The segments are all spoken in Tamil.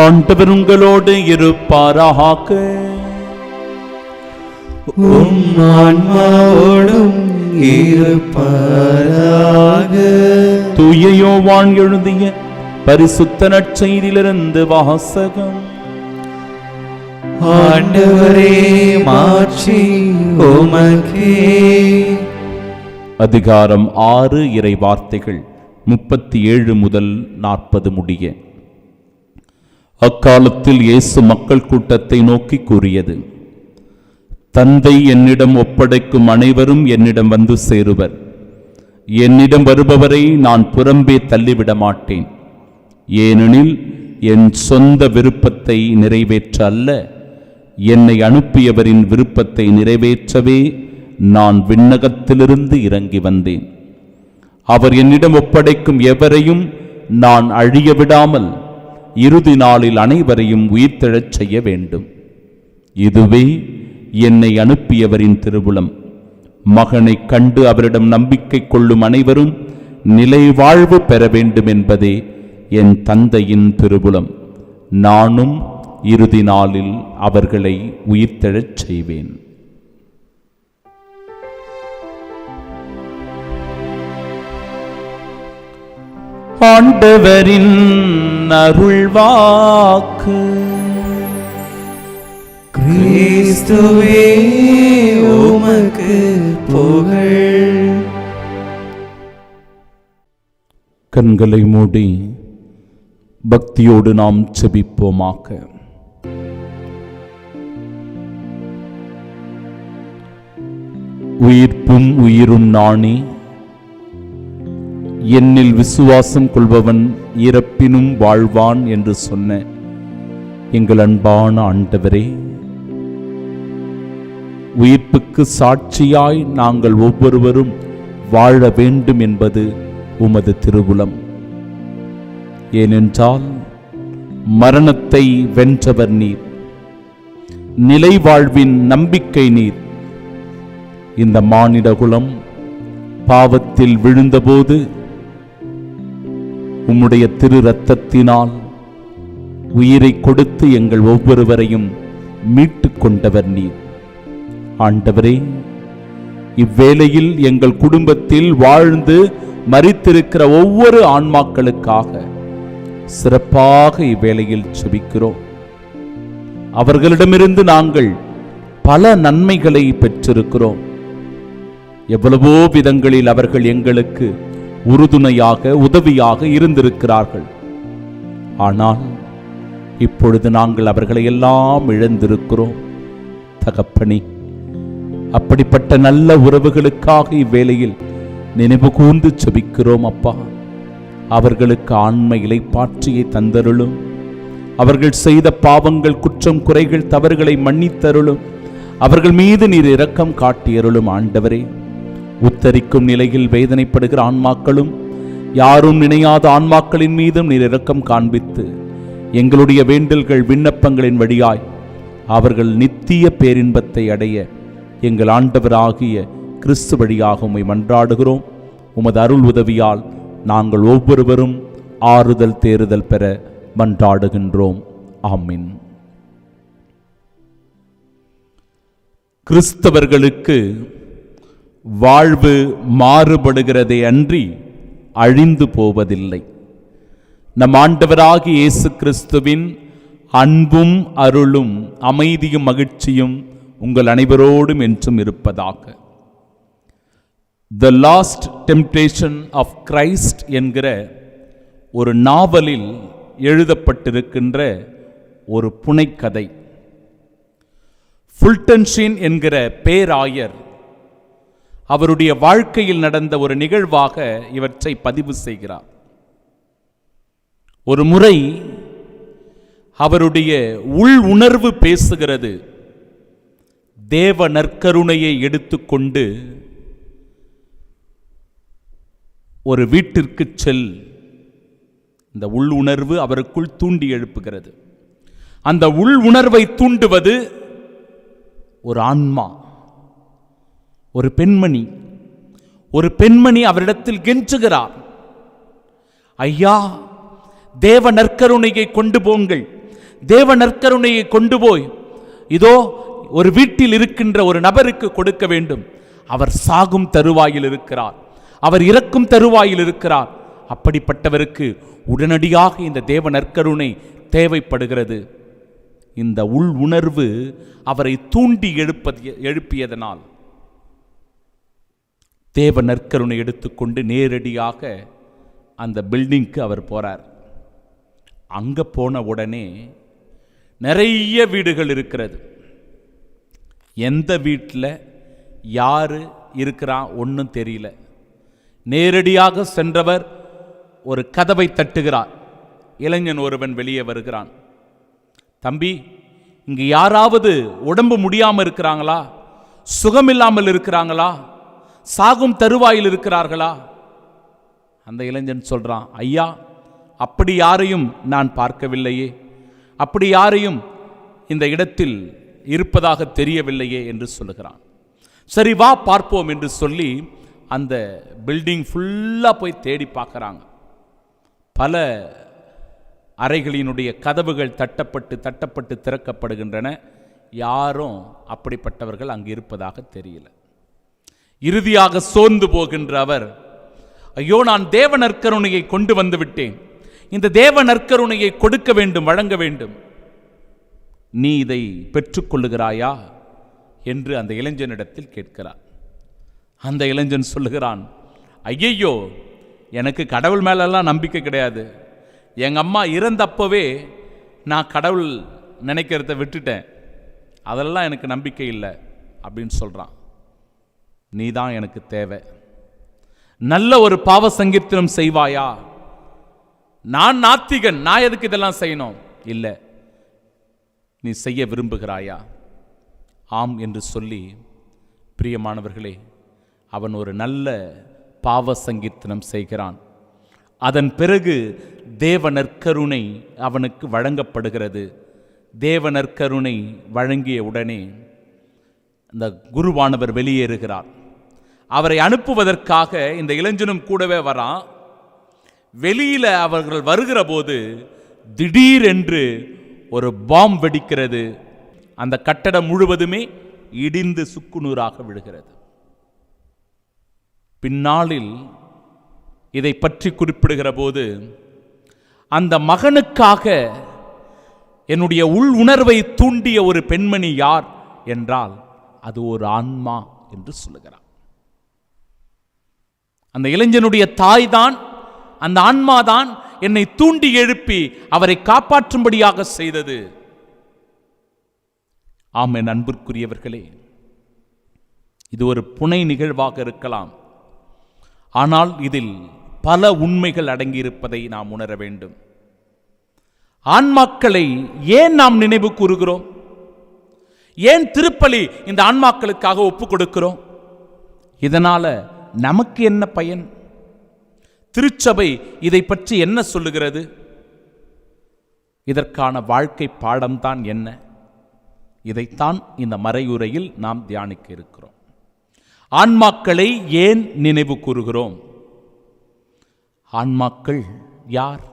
ஆண்டவர் உங்களோடு இருப்பாராக. உம் ஆன்மாவோடும் இருப்பாராக. தூய யோவான் எழுதிய பரிசுத்த நற்செய்தியிலிருந்து வாசகம். ஆண்டவரே, மாட்சி உமக்கே. அதிகாரம் 6, இறை வார்த்தைகள் 37 முதல் 40 முடிய. அக்காலத்தில் இயேசு மக்கள் கூட்டத்தை நோக்கி கூறியது: தந்தை என்னிடம் ஒப்படைக்கும் அனைவரும் என்னிடம் வந்து சேருவர். என்னிடம் வருபவரை நான் புறம்பே தள்ளிவிட மாட்டேன். ஏனெனில் என் சொந்த விருப்பத்தை நிறைவேற்ற அல்ல, என்னை அனுப்பியவரின் விருப்பத்தை நிறைவேற்றவே நான் விண்ணகத்திலிருந்து இறங்கி வந்தேன். அவர் என்னிடம் ஒப்படைக்கும் எவரையும் நான் அழிய விடாமல் இறுதி நாளில் அனைவரையும் உயிர்த்தெழச் செய்ய வேண்டும். இதுவே என்னை அனுப்பியவரின் திருவுளம். மகனை கண்டு அவரிடம் நம்பிக்கை கொள்ளும் அனைவரும் நிலை வாழ்வு பெற வேண்டும் என்பதே என் தந்தையின் திருவுளம். நானும் இறுதி நாளில் அவர்களை உயிர்த்தெழச் செய்வேன். ஆண்டவரின் அருள்வாக்கு. கிறிஸ்துவே, உமக்கு புகழ். கண்களை மூடி பக்தியோடு நாம் ஜெபிப்போமாக. உயிர்ப்பும் உயிரும் நானே, என்னில் விசுவாசம் கொள்பவன் இறப்பினும் வாழ்வான் என்று சொன்ன எங்கள் அன்பான ஆண்டவரே, உயிர்ப்புக்கு சாட்சியாய் நாங்கள் ஒவ்வொருவரும் வாழ வேண்டும் என்பது உமது திருவுளம். ஏனென்றால் மரணத்தை வென்றவர் நீர், நிலை வாழ்வின் நம்பிக்கை நீர். இந்த மானிடகுலம் பாவத்தில் விழுந்தபோது உம்முடைய திரு இரத்தத்தினால் உயிரை கொடுத்து எங்கள் ஒவ்வொருவரையும் மீட்டு கொண்டவர் நீர். ஆண்டவரே, இவ்வேளையில் எங்கள் குடும்பத்தில் வாழ்ந்து மரித்திருக்கிற ஒவ்வொரு ஆன்மாக்களுக்காக சிறப்பாக இவ்வேளையில் ஜெபிக்கிறோம். அவர்களிடமிருந்து நாங்கள் பல நன்மைகளை பெற்றிருக்கிறோம். எவ்வளவோ விதங்களில் அவர்கள் எங்களுக்கு உறுதுணையாக உதவியாக இருந்திருக்கிறார்கள். ஆனால் இப்பொழுது நாங்கள் அவர்களை எல்லாம் இழந்திருக்கிறோம். தகப்பனே, அப்படிப்பட்ட நல்ல உறவுகளுக்காக இவ்வேளையில் நினைவு கூர்ந்து ஜெபிக்கிறோம். அப்பா, அவர்களுக்கு ஆன்ம இளைப்பாற்றியை தந்தருளும். அவர்கள் செய்த பாவங்கள், குற்றம், குறைகள், தவறுகளை மன்னித்தருளும். அவர்கள் மீது நீர் இரக்கம் காட்டியருளும். ஆண்டவரே, உத்தரிக்கும் நிலையில் வேதனைப்படுகிற ஆன்மாக்களும் யாரும் நினையாத ஆன்மாக்களின் மீதும் நீர் இரக்கம் காண்பித்து எங்களுடைய வேண்டல்கள், விண்ணப்பங்களின் வழியாய் அவர்கள் நித்திய பேரின்பத்தை அடைய எங்கள் ஆண்டவராகிய கிறிஸ்து வழியாக உம்மை மன்றாடுகிறோம். உமது அருள் உதவியால் நாங்கள் ஒவ்வொருவரும் ஆறுதல் தேறுதல் பெற மன்றாடுகின்றோம். ஆமீன். கிறிஸ்தவர்களுக்கு வாழ்வு மாறுபடுகிறதே அன்றி அழிந்து போவதில்லை. நம் ஆண்டவராகிய இயேசு கிறிஸ்துவின் அன்பும் அருளும் அமைதியும் மகிழ்ச்சியும் உங்கள் அனைவரோடும் என்றும் இருப்பதாக. The last temptation of Christ என்கிற ஒரு நாவலில் எழுதப்பட்டிருக்கின்ற ஒரு புனைக்கதை. ஃபுல்டன்ஷீன் என்கிற பேராயர் அவருடைய வாழ்க்கையில் நடந்த ஒரு நிகழ்வாக இவற்றை பதிவு செய்கிறார். ஒரு முறை அவருடைய உள் உணர்வு பேசுகிறது. தேவ நற்கருணையை எடுத்துக்கொண்டு ஒரு வீட்டிற்கு செல். இந்த உள் உணர்வு அவருக்குள் தூண்டி எழுப்புகிறது. அந்த உள் உணர்வை தூண்டுவது ஒரு ஆன்மா, ஒரு பெண்மணி. ஒரு பெண்மணி அவரிடத்தில் கெஞ்சுகிறார், ஐயா, தேவ நற்கருணையை கொண்டு போங்கள், தேவ நற்கருணையை கொண்டு போய் இதோ ஒரு வீட்டில் இருக்கின்ற ஒரு நபருக்கு கொடுக்க வேண்டும். அவர் சாகும் தருவாயில் இருக்கிறார், அவர் இறக்கும் தருவாயில் இருக்கிறார். அப்படிப்பட்டவருக்கு உடனடியாக இந்த தேவ நற்கருணை தேவைப்படுகிறது. இந்த உள் உணர்வு அவரை தூண்டி எழுப்பியதனால் தேவ நற்கருணை எடுத்துக்கொண்டு நேரடியாக அந்த பில்டிங்க்கு அவர் போறார். அங்க போன உடனே நிறைய வீடுகள் இருக்கிறது. எந்த வீட்டில் யாரு இருக்கிறான் ஒன்றும் தெரியல. நேரடியாக சென்றவர் ஒரு கதவை தட்டுகிறார். இளைஞன் ஒருவன் வெளியே வருகிறான். தம்பி, இங்கு யாராவது உடம்பு முடியாமல் இருக்கிறாங்களா? சுகமில்லாமல் இருக்கிறாங்களா? சாகும் தருவாயில் இருக்கிறார்களா? அந்த இளைஞன் சொல்றான், ஐயா, அப்படி யாரையும் நான் பார்க்கவில்லையே, அப்படி யாரையும் இந்த இடத்தில் இருப்பதாக தெரியவில்லையே என்று சொல்லுகிறான். சரி வா பார்ப்போம் என்று சொல்லி அந்த பில்டிங் ஃபுல்லாக போய் தேடி பார்க்குறாங்க. பல அறைகளினுடைய கதவுகள் தட்டப்பட்டு திறக்கப்படுகின்றன. யாரும் அப்படிப்பட்டவர்கள் அங்கு இருப்பதாக தெரியல. இறுதியாக சோர்ந்து போகின்ற அவர், ஐயோ, நான் தேவ நற்கருணையை கொண்டு வந்து விட்டேன், இந்த தேவ நற்கருணையை கொடுக்க வேண்டும், வழங்க வேண்டும், நீ இதை பெற்றுக்கொள்ளுகிறாயா என்று அந்த இளைஞனிடத்தில் கேட்கிறார். அந்த இளைஞன் சொல்லுகிறான், ஐயையோ, எனக்கு கடவுள் மேலெல்லாம் நம்பிக்கை கிடையாது. எங்கள் அம்மா இறந்தப்பவே நான் கடவுள் நினைக்கிறத விட்டுட்டேன், அதெல்லாம் எனக்கு நம்பிக்கை இல்லை அப்படின்னு சொல்கிறான். நீ தான் எனக்கு தேவை. நல்ல ஒரு பாவ சங்கீர்த்தனம் செய்வாயா? நான் நாத்திகன், நான் எதுக்கு இதெல்லாம் செய்யணும்? இல்லை, நீ செய்ய விரும்புகிறாயா? ஆம் என்று சொல்லி, பிரியமானவர்களே, அவன் ஒரு நல்ல பாவ சங்கீர்த்தனம் செய்கிறான். அதன் பிறகு தேவ நற்கருணை அவனுக்கு வழங்கப்படுகிறது. தேவ நற்கருணை வழங்கிய உடனே இந்த குருவானவர் வெளியேறுகிறார். அவரை அனுப்புவதற்காக இந்த இளைஞனும் கூடவே வரான். வெளியில அவர்கள் வருகிற போது திடீரென்று ஒரு பாம் வெடிக்கிறது. அந்த கட்டடம் முழுவதுமே இடிந்து சுக்குநூறாக விழுகிறது. பின்னாளில் இதை பற்றி குறிப்பிடுகிற போது, அந்த மகனுக்காக என்னுடைய உள் உணர்வை தூண்டிய ஒரு பெண்மணி யார் என்றால் அது ஒரு ஆன்மா என்று சொல்லுகிறார். அந்த இளைஞனுடைய தாய் தான், அந்த ஆன்மாதான் என்னை தூண்டி எழுப்பி அவரை காப்பாற்றும்படியாக செய்தது. ஆமென். அன்பிற்குரியவர்களே, இது ஒரு புனை நிகழ்வாக இருக்கலாம், ஆனால் இதில் பல உண்மைகள் அடங்கியிருப்பதை நாம் உணர வேண்டும். ஆன்மாக்களை ஏன் நாம் நினைவு கூறுகிறோம்? ஏன் திருப்பலி இந்த ஆன்மாக்களுக்காக ஒப்பு கொடுக்கிறோம்? இதனால நமக்கு என்ன பயன்? திருச்சபை இதை பற்றி என்ன சொல்லுகிறது? இதற்கான வாழ்க்கை பாடம்தான் என்ன? இதைத்தான் இந்த மறையுரையில் நாம் தியானிக்க இருக்கிறோம். ஆன்மாக்களை ஏன் நினைவு கூறுகிறோம்? ஆன்மாக்கள் யார்?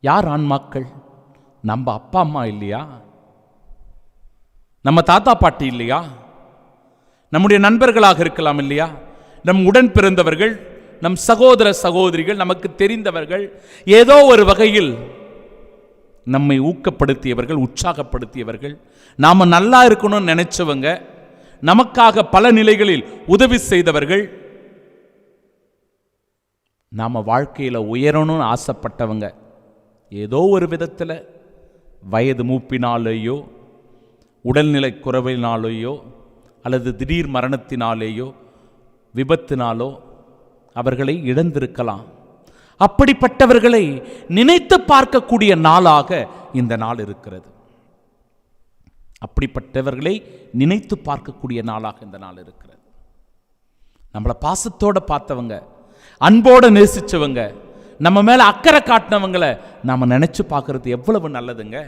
யார் ஆன்மாக்கள்? நம்ம அப்பா அம்மா இல்லையா? நம்ம தாத்தா பாட்டி இல்லையா? நம்முடைய நண்பர்களாக இருக்கலாம் இல்லையா? நம் உடன் பிறந்தவர்கள், நம் சகோதர சகோதரிகள், நமக்கு தெரிந்தவர்கள், ஏதோ ஒரு வகையில் நம்மை ஊக்கப்படுத்தியவர்கள், உற்சாகப்படுத்தியவர்கள், நாம நல்லா இருக்கணும்னு நினைச்சவங்க, நமக்காக பல நிலைகளில் உதவி செய்தவர்கள், நாம வாழ்க்கையில் உயரணும்னு ஆசைப்பட்டவங்க, ஏதோ ஒரு விதத்தில் வயது மூப்பினாலேயோ, உடல்நிலை குறைவினாலேயோ, அல்லது திடீர் மரணத்தினாலேயோ, விபத்தினாலோ அவர்களை இழந்திருக்கலாம். அப்படிப்பட்டவர்களை நினைத்து பார்க்கக்கூடிய நாளாக இந்த நாள் இருக்கிறது. அப்படிப்பட்டவர்களை நினைத்து பார்க்கக்கூடிய நாளாக இந்த நாள் இருக்கிறது. நம்மளை பாசத்தோட பார்த்தவங்க, அன்போடு நேசிச்சவங்க, நம்ம மேல அக்கறை காட்டினவங்களை நாம நினைச்சு பார்க்கறது எவ்வளவு நல்லதுங்க.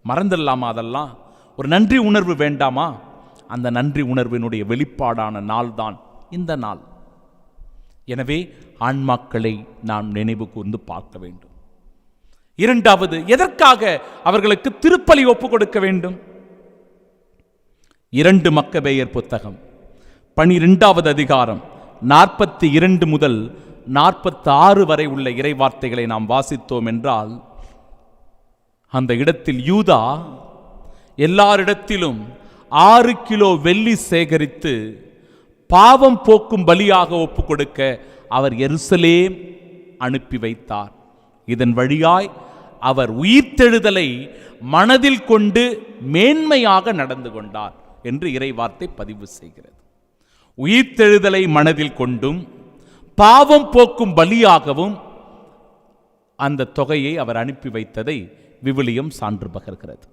மறந்துடலாமா? அதெல்லாம் ஒரு நன்றி உணர்வு வேண்டாமா? அந்த நன்றி உணர்வினுடைய வெளிப்பாடான நாள் தான் இந்த நாள். எனவே ஆன்மாக்களை நாம் நினைவு கூர்ந்து பார்க்க வேண்டும். இரண்டாவது, எதற்காக அவர்களுக்கு திருப்பலி ஒப்பு கொடுக்க வேண்டும்? 2 மக்கபேயர் புத்தகம் 12வது அதிகாரம் 42 முதல் 46 வரை உள்ள இறைவார்த்தைகளை நாம் வாசித்தோம் என்றால், அந்த இடத்தில் யூதா எல்லாரிடத்திலும் 6 கிலோ வெள்ளி சேகரித்து பாவம் போக்கும் பலியாக ஒப்பு கொடுக்க அவர் எருசலேம் அனுப்பி வைத்தார். இதன் வழியாய் அவர் உயிர்த்தெழுதலை மனதில் கொண்டு மேன்மையாக நடந்து கொண்டார் என்று இறைவார்த்தை பதிவு செய்கிறது. உயிர்த்தெழுதலை மனதில் கொண்டும் பாவம் போக்கும் பலியாகவும் அந்த தொகையை அவர் அனுப்பி வைத்ததை விவிலியம் சான்று பகர்கிறது.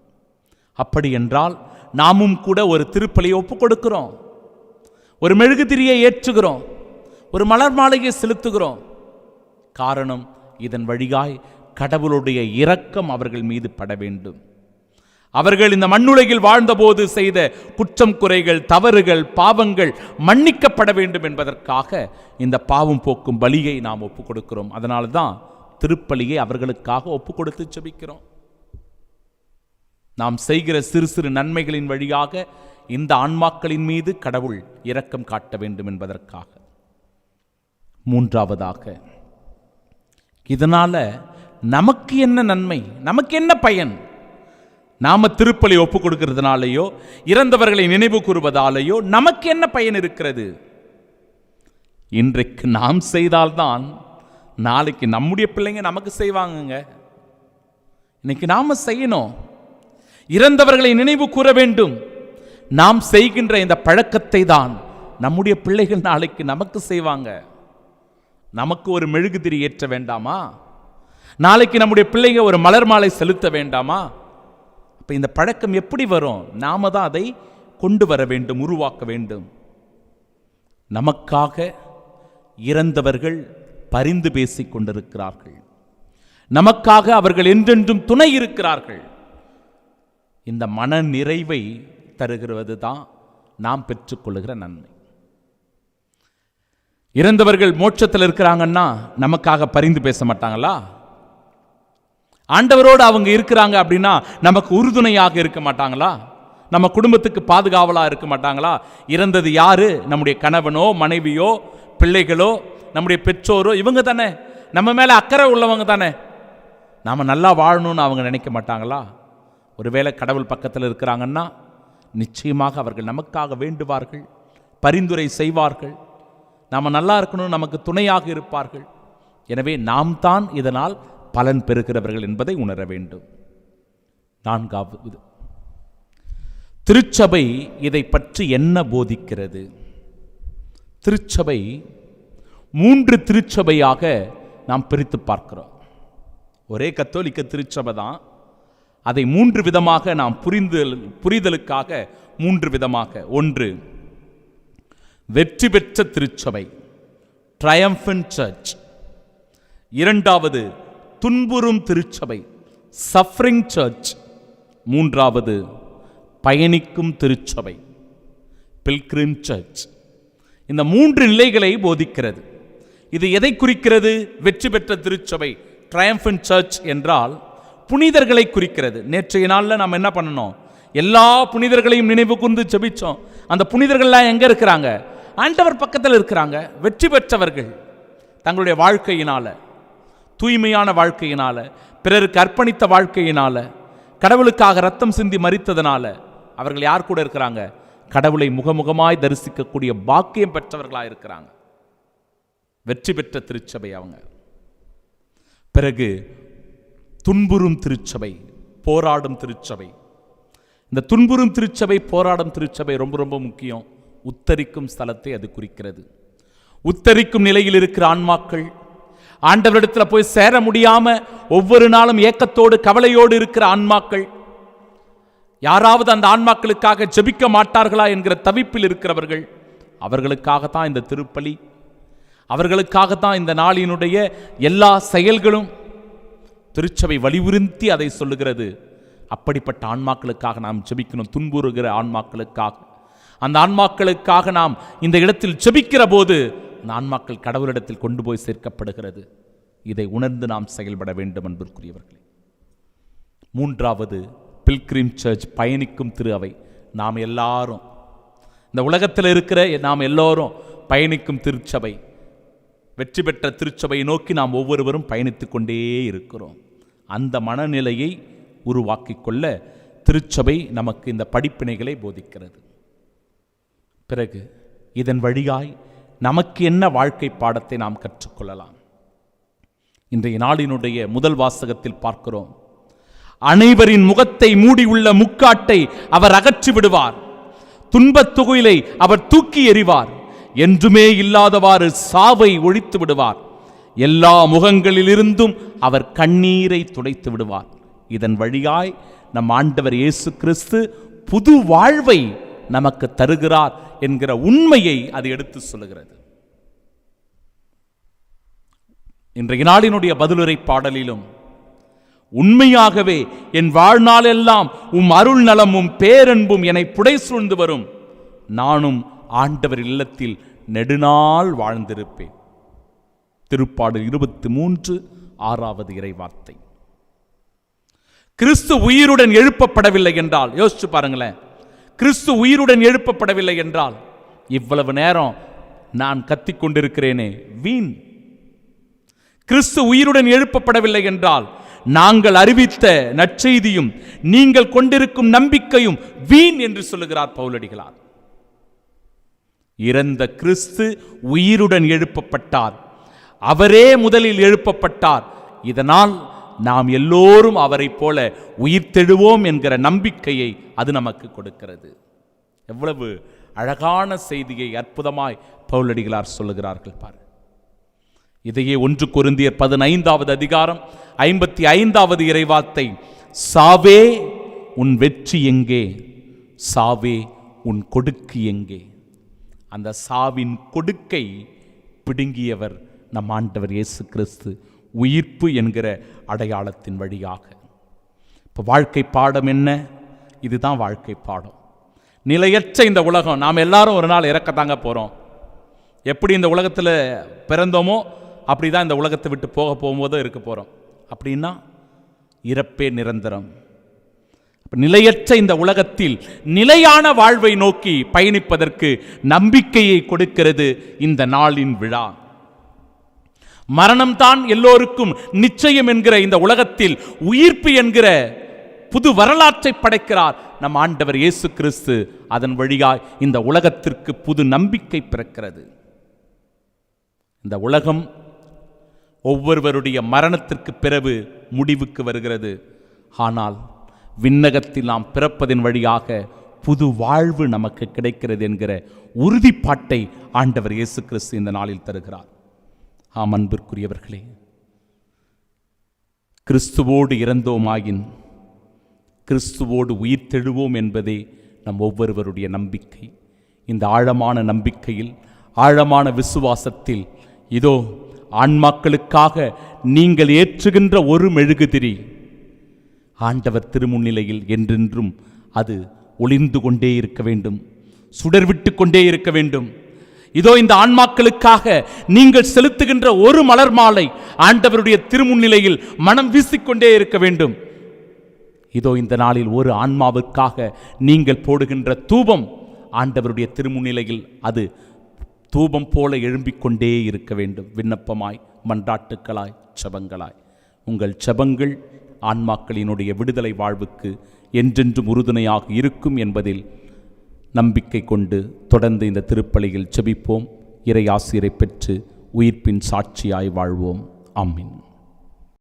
அப்படி என்றால் நாமும் கூட ஒரு திருப்பலியை ஒப்பு கொடுக்கிறோம், ஒரு மெழுகுதிரியை ஏற்றுகிறோம், ஒரு மலர் மாலையை செலுத்துகிறோம். காரணம், இதன் வழியாய் கடவுளுடைய இரக்கம் அவர்கள் மீது பட வேண்டும். அவர்கள் இந்த மண்ணுலகில் வாழ்ந்தபோது செய்த குற்றம் குறைகள், தவறுகள், பாவங்கள் மன்னிக்கப்பட வேண்டும் என்பதற்காக இந்த பாவம் போக்கும் பலியை நாம் ஒப்பு கொடுக்கிறோம். அதனால தான் திருப்பலியை அவர்களுக்காக ஒப்பு கொடுத்து ஜெபிக்கிறோம். நாம் செய்கிற சிறு சிறு நன்மைகளின் வழியாக இந்த ஆன்மாக்களின் மீது கடவுள் இரக்கம் காட்ட வேண்டும் என்பதற்காக. மூன்றாவதாக, இதனால நமக்கு என்ன நன்மை, நமக்கு என்ன பயன்? நாம திருப்பலி ஒப்பு கொடுக்கிறதுனாலேயோ இறந்தவர்களை நினைவு கூறுவதாலேயோ நமக்கு என்ன பயன் இருக்கிறது? இன்றைக்கு நாம் செய்தால்தான் நாளைக்கு நம்முடைய பிள்ளைங்க நமக்கு செய்வாங்க. இன்னைக்கு நாம செய்யணும், இறந்தவர்களை நினைவு கூற வேண்டும். நாம் செய்கின்ற இந்த பழக்கத்தை தான் நம்முடைய பிள்ளைகள் நாளைக்கு நமக்கு செய்வாங்க. நமக்கு ஒரு மெழுகுதிரி ஏற்ற வேண்டாமா? நாளைக்கு நம்முடைய பிள்ளைங்க ஒரு மலர் மாலை செலுத்த வேண்டாமா? அப்ப இந்த பழக்கம் எப்படி வரும்? நாம தான் அதை கொண்டு வர வேண்டும், உருவாக்க வேண்டும். நமக்காக இறந்தவர்கள் பரிந்து பேசிக் கொண்டிருக்கிறார்கள், நமக்காக அவர்கள் என்றென்றும் துணை இருக்கிறார்கள். இந்த மன நிறைவை தருகிறது தான் நாம் பெற்றுக்கொள்ளுகிற நன்மை. இறந்தவர்கள் மோட்சத்தில் இருக்கிறாங்கன்னா நமக்காக பரிந்து பேச மாட்டாங்களா? ஆண்டவரோடு அவங்க இருக்கிறாங்க அப்படின்னா நமக்கு உறுதுணையாக இருக்க மாட்டாங்களா? நம்ம குடும்பத்துக்கு பாதுகாவலா இருக்க மாட்டாங்களா? இறந்தது யாரு? நம்முடைய கணவனோ மனைவியோ பிள்ளைகளோ நம்முடைய பெற்றோரோ, இவங்க தானே, நம்ம மேல அக்கறை உள்ளவங்க தானே. நாம நல்லா வாழணும்னு அவங்க நினைக்க மாட்டாங்களா? ஒருவேளை கடவுள் பக்கத்தில் இருக்கிறாங்கன்னா நிச்சயமாக அவர்கள் நமக்காக வேண்டுவார்கள், பரிந்துரை செய்வார்கள், நாம் நல்லா இருக்கணும், நமக்கு துணையாக இருப்பார்கள். எனவே நாம் தான் இதனால் பலன் பெறுகிறவர்கள் என்பதை உணர வேண்டும். 4வது, திருச்சபை இதை பற்றி என்ன போதிக்கிறது? திருச்சபை 3 திருச்சபையாக நாம் பிரித்து பார்க்கிறோம். ஒரே கத்தோலிக்க திருச்சபை தான், அதை 3 விதமாக நாம் புரிதலுக்காக 3 விதமாக. 1, வெற்றி பெற்ற திருச்சபை, ட்ரையம்பன்ட் சர்ச். 2வது, துன்புறும் திருச்சபை, சஃபரிங் சர்ச். 3வது, பயணிக்கும் திருச்சபை, பில்கிரிம் சர்ச். இந்த 3 நிலைகளை போதிக்கிறது. இது எதை குறிக்கிறது? வெற்றி பெற்ற திருச்சபை, ட்ரையம்பன்ட் சர்ச் என்றால் புனிதர்களை குறிக்கிறது. நேற்றைய நாளில் நாம் என்ன பண்ணணும்? எல்லா புனிதர்களையும் நினைவு கூர்ந்து ஜெபிச்சோம். அந்த புனிதர்கள்லாம் எங்க இருக்கிறாங்க? ஆண்டவர் பக்கத்தில் இருக்கிறாங்க. வெற்றி பெற்றவர்கள் தங்களுடைய வாழ்க்கையினால, தூய்மையான வாழ்க்கையினால, பிறருக்கு அர்ப்பணித்த வாழ்க்கையினால, கடவுளுக்காக ரத்தம் சிந்தி மரித்ததனால அவர்கள் யார் கூட இருக்கிறாங்க? கடவுளை முகமுகமாய் தரிசிக்கக்கூடிய பாக்கியம் பெற்றவர்களாக இருக்கிறாங்க. வெற்றி பெற்ற திருச்சபை அவங்க. பிறகு துன்புறும் திருச்சபை, போராடும் திருச்சபை. இந்த துன்புறும் திருச்சபை, போராடும் திருச்சபை ரொம்ப ரொம்ப முக்கியம். உத்தரிக்கும் ஸ்தலத்தை அது குறிக்கிறது. உத்தரிக்கும் நிலையில் இருக்கிற ஆன்மாக்கள், ஆண்டவரிடத்தில் போய் சேர முடியாம ஒவ்வொரு நாளும் ஏக்கத்தோடு கவலையோடு இருக்கிற ஆன்மாக்கள், யாராவது அந்த ஆன்மாக்களுக்காக ஜெபிக்க மாட்டார்களா என்கிற தவிப்பில் இருக்கிறவர்கள், அவர்களுக்காகத்தான் இந்த திருப்பலி, அவர்களுக்காகத்தான் இந்த நாளினுடைய எல்லா செயல்களும். திருச்சபை வலியுறுத்தி அதை சொல்லுகிறது. அப்படிப்பட்ட ஆன்மாக்களுக்காக நாம் ஜெபிக்கணும். துன்புறுகிற ஆன்மாக்களுக்காக, அந்த ஆன்மாக்களுக்காக நாம் இந்த இடத்தில் ஜெபிக்கிற போது அந்த ஆன்மாக்கள் கடவுளிடத்தில் கொண்டு போய் சேர்க்கப்படுகிறது. இதை உணர்ந்து நாம் செயல்பட வேண்டும் அன்பிற்குரியவர்களே. மூன்றாவது பில்கிரிம் சர்ச், பயணிக்கும் திரு அவை. நாம் எல்லாரும், இந்த உலகத்தில் இருக்கிற நாம் எல்லோரும் பயணிக்கும் திருச்சபை, வெற்றி பெற்ற திருச்சபையை நோக்கி நாம் ஒவ்வொருவரும் பயணித்து கொண்டே இருக்கிறோம். அந்த மனநிலையை உருவாக்கி கொள்ள திருச்சபை நமக்கு இந்த படிப்பினைகளை போதிக்கிறது. பிறகு இதன் வழியாய் நமக்கு என்ன வாழ்க்கை பாடத்தை நாம் கற்றுக்கொள்ளலாம்? இன்றைய நாளினுடைய முதல் வாசகத்தில் பார்க்கிறோம், அனைவரின் முகத்தை மூடியுள்ள முக்காட்டை அவர் அகற்றி விடுவார், துன்பத் துகிலை அவர் தூக்கி எறிவார், என்றுமே இல்லாதவாறு சாவை ஒழித்து விடுவார், எல்லா முகங்களிலிருந்தும் அவர் கண்ணீரை துடைத்து விடுவார். இதன் வழியாய் நம் ஆண்டவர் இயேசு கிறிஸ்து புது வாழ்வை நமக்கு தருகிறார் என்கிற உண்மையை அது எடுத்து சொல்லுகிறது. இன்றைய நாளினுடைய பதிலுரை பாடலிலும், உண்மையாகவே என் வாழ்நாளெல்லாம் உம் அருள் நலமும் பேரன்பும் என்னை புடை சூழ்ந்து வரும், நானும் ஆண்டவர் இல்லத்தில் நெடுநாள் வாழ்ந்திருப்பேன். திருப்பாடல் 23:6 இறைவார்த்தை. கிறிஸ்து உயிருடன் எழுப்பப்படவில்லை என்றால், யோசிச்சு பாருங்களேன், கிறிஸ்து உயிருடன் எழுப்பப்படவில்லை என்றால் இவ்வளவு நேரம் நான் கத்திக்கொண்டிருக்கிறேனே வீண். கிறிஸ்து உயிருடன் எழுப்பப்படவில்லை என்றால் நாங்கள் அறிவித்த நற்செய்தியும் நீங்கள் கொண்டிருக்கும் நம்பிக்கையும் வீண் என்று சொல்லுகிறார் பவுலடிகளார். இறந்த கிறிஸ்து உயிருடன் எழுப்பப்பட்டார், அவரே முதலில் எழுப்பப்பட்டார். இதனால் நாம் எல்லோரும் அவரை போல உயிர்த்தெழுவோம் என்கிற நம்பிக்கையை அது நமக்கு கொடுக்கிறது. எவ்வளவு அழகான செய்தியை அற்புதமாய் பவுலடிகளார் சொல்லுகிறார்கள் பாரு. இதையே 1 கொரிந்தியர் 15:55 இறைவார்த்தை, சாவே உன் வெற்றி எங்கே, சாவே உன் கொடுக்கு எங்கே? அந்த சாவின் கொடுக்கை பிடுங்கியவர் நம் ஆண்டவர் இயேசு கிறிஸ்து, உயிர்ப்பு என்கிற அடையாளத்தின் வழியாக. இப்போ வாழ்க்கை பாடம் என்ன? இதுதான் வாழ்க்கை பாடம். நிலையற்ற இந்த உலகம், நாம் எல்லாரும் ஒரு நாள் இறக்கத்தாங்க போகிறோம். எப்படி இந்த உலகத்தில் பிறந்தோமோ அப்படி தான் இந்த உலகத்தை விட்டு போகும்போதும் இருக்க போகிறோம். அப்படின்னா இறப்பே நிரந்தரம். நிலையற்ற இந்த உலகத்தில் நிலையான வாழ்வை நோக்கி பயணிப்பதற்கு நம்பிக்கையை கொடுக்கிறது இந்த நாளின் விழா. மரணம்தான் எல்லோருக்கும் நிச்சயம் என்கிற இந்த உலகத்தில் உயிர்ப்பு என்கிற புது வரலாற்றை படைக்கிறார் நம் ஆண்டவர் இயேசு கிறிஸ்து. அதன் வழியாய் இந்த உலகத்திற்கு புது நம்பிக்கை பிறக்கிறது. இந்த உலகம் ஒவ்வொருவருடைய மரணத்திற்கு பிறகு முடிவுக்கு வருகிறது. ஆனால் விண்ணகத்தில் நாம் பிறப்பதன் வழியாக புது வாழ்வு நமக்கு கிடைக்கிறது என்கிற உறுதிப்பாட்டை ஆண்டவர் இயேசு கிறிஸ்து இந்த நாளில் தருகிறார். ஆம் அன்பிற்குரியவர்களே, கிறிஸ்துவோடு இறந்தோமாயின் கிறிஸ்துவோடு உயிர்த்தெழுவோம் என்பதே நம் ஒவ்வொருவருடைய நம்பிக்கை. இந்த ஆழமான நம்பிக்கையில், ஆழமான விசுவாசத்தில் இதோ ஆன்மாக்களுக்காக நீங்கள் ஏற்றுகின்ற ஒரு மெழுகுதிரி ஆண்டவர் திருமுன்னிலையில் என்றென்றும் அது ஒளிர்ந்து கொண்டே இருக்க வேண்டும், சுடர்விட்டு கொண்டே இருக்க வேண்டும். இதோ இந்த ஆன்மாக்களுக்காக நீங்கள் செலுத்துகின்ற ஒரு மலர் மாலை ஆண்டவருடைய திருமுன்னிலையில் மனம் வீசிக்கொண்டே இருக்க வேண்டும். இதோ இந்த நாளில் ஒரு ஆன்மாவுக்காக நீங்கள் போடுகின்ற தூபம் ஆண்டவருடைய திருமுன்னிலையில் அது தூபம் போல எழும்பிக் கொண்டே இருக்க வேண்டும். விண்ணப்பமாய், மன்றாட்டுக்களாய், செபங்களாய். உங்கள் செபங்கள் ஆன்மாக்களினுடைய விடுதலை வாழ்வுக்கு என்றென்றும் உறுதுணையாக இருக்கும் என்பதில் நம்பிக்கை கொண்டு தொடர்ந்து இந்த திருப்பலியில் செபிப்போம். இறை ஆசிரை பெற்று உயிர்ப்பின் சாட்சியாய் வாழ்வோம். ஆமீன்.